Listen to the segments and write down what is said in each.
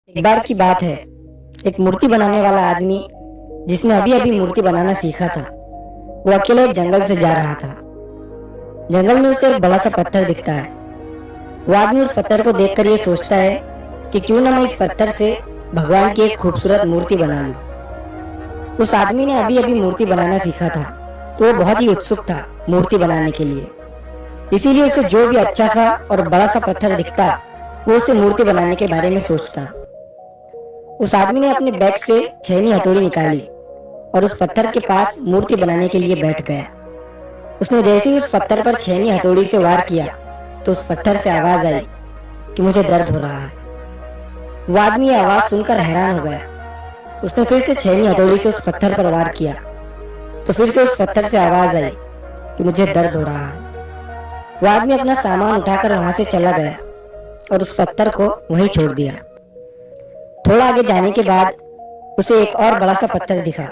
एक बार की बात है, एक मूर्ति बनाने वाला आदमी जिसने अभी अभी मूर्ति बनाना सीखा था, वो अकेले एक जंगल से जा रहा था। जंगल में उसे एक बड़ा सा पत्थर दिखता है। वो आदमी उस पत्थर को देखकर ये सोचता है कि क्यों ना मैं इस पत्थर से भगवान की एक खूबसूरत मूर्ति बना लूं। उस आदमी ने अभी अभी मूर्ति बनाना सीखा था, तो वो बहुत ही उत्सुक था मूर्ति बनाने के लिए। इसीलिए उसे जो भी अच्छा सा और बड़ा सा पत्थर दिखता, वो उसे मूर्ति बनाने के बारे में सोचता। उस आदमी ने अपने बैग से छेनी हथौड़ी निकाली और उस पत्थर के पास मूर्ति बनाने के लिए बैठ गया। उसने जैसे ही उस पत्थर पर छेनी हथौड़ी से वार किया, तो उस पत्थर से आवाज आई कि मुझे दर्द हो रहा है। वो आदमी ये आवाज सुनकर हैरान हो गया। उसने फिर से छेनी हथौड़ी से उस पत्थर पर वार किया, तो फिर से उस पत्थर से आवाज आई कि मुझे दर्द हो रहा है। वो आदमी अपना सामान उठाकर वहां से चला गया और उस पत्थर को वहीं छोड़ दिया। थोड़ा आगे जाने के बाद उसे एक और बड़ा सा पत्थर दिखा।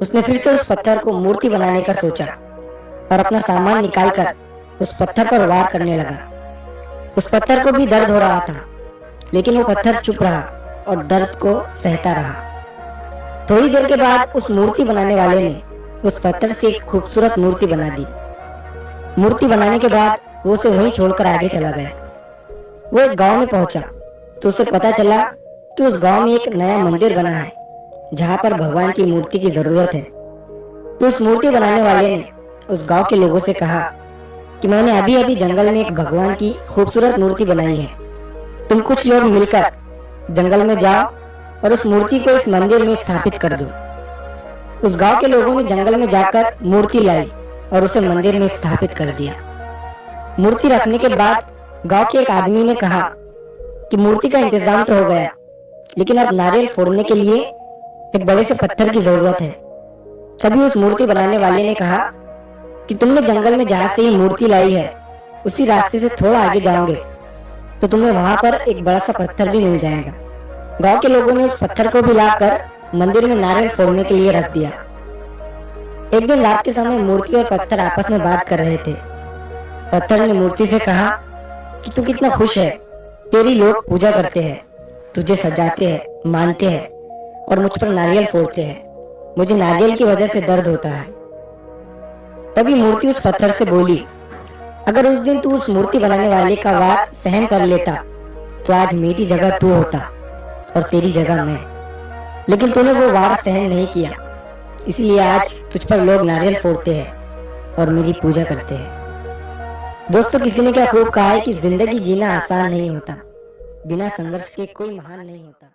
उसने फिर से उस पत्थर को मूर्ति बनाने का सोचा और अपना सामान निकालकर उस पत्थर पर वार करने लगा। उस पत्थर को भी दर्द हो रहा था, लेकिन वो पत्थर चुप रहा और दर्द को सहता रहा। थोड़ी देर के बाद उस मूर्ति बनाने वाले ने उस पत्थर से एक खूबसूरत मूर्ति बना दी। मूर्ति बनाने के बाद वो उसे वहीं छोड़कर आगे चला गया। वो एक गांव में पहुंचा तो उसे पता चला कि उस गांव में एक नया मंदिर बना है जहां पर भगवान की मूर्ति की जरूरत है। तो उस मूर्ति बनाने वाले ने उस गांव के लोगों से कहा कि मैंने अभी अभी जंगल में एक भगवान की खूबसूरत मूर्ति बनाई है। तुम कुछ लोग मिलकर जंगल में जाओ और उस मूर्ति को इस मंदिर में स्थापित कर दो। उस गांव के लोगों ने जंगल में जाकर मूर्ति लाई और उसे मंदिर में स्थापित कर दिया। मूर्ति रखने के बाद गांव के एक आदमी ने कहा कि मूर्ति का इंतजाम तो हो गया, लेकिन अब नारियल फोड़ने के लिए एक बड़े से पत्थर की जरूरत है। तभी उस मूर्ति बनाने वाले ने कहा कि तुमने जंगल में जहां से ये मूर्ति लाई है, उसी रास्ते से थोड़ा आगे जाओगे तो तुम्हें वहां पर एक बड़ा सा पत्थर भी मिल जाएगा। गांव के लोगों ने उस पत्थर को भी लाकर मंदिर में नारियल फोड़ने के लिए रख दिया। एक दिन रात के समय मूर्ति और पत्थर आपस में बात कर रहे थे। पत्थर ने मूर्ति से कहा कि तू कितना खुश है, तेरी लोग पूजा करते हैं, तुझे सजाते हैं, मानते हैं और मुझ पर नारियल फोड़ते हैं। मुझे नारियल की वजह से दर्द होता है। तभी मूर्ति उस पत्थर से बोली, अगर उस दिन तू उस मूर्ति बनाने वाले का वार सहन कर लेता तो आज मेरी जगह तू होता और तेरी जगह मैं। लेकिन तूने वो वार सहन नहीं किया, इसलिए आज तुझ पर लोग नारियल फोड़ते हैं और मेरी पूजा करते हैं। दोस्तों, किसी ने क्या खूब कहा है कि जिंदगी जीना आसान नहीं होता, बिना संघर्ष के कोई महान नहीं होता।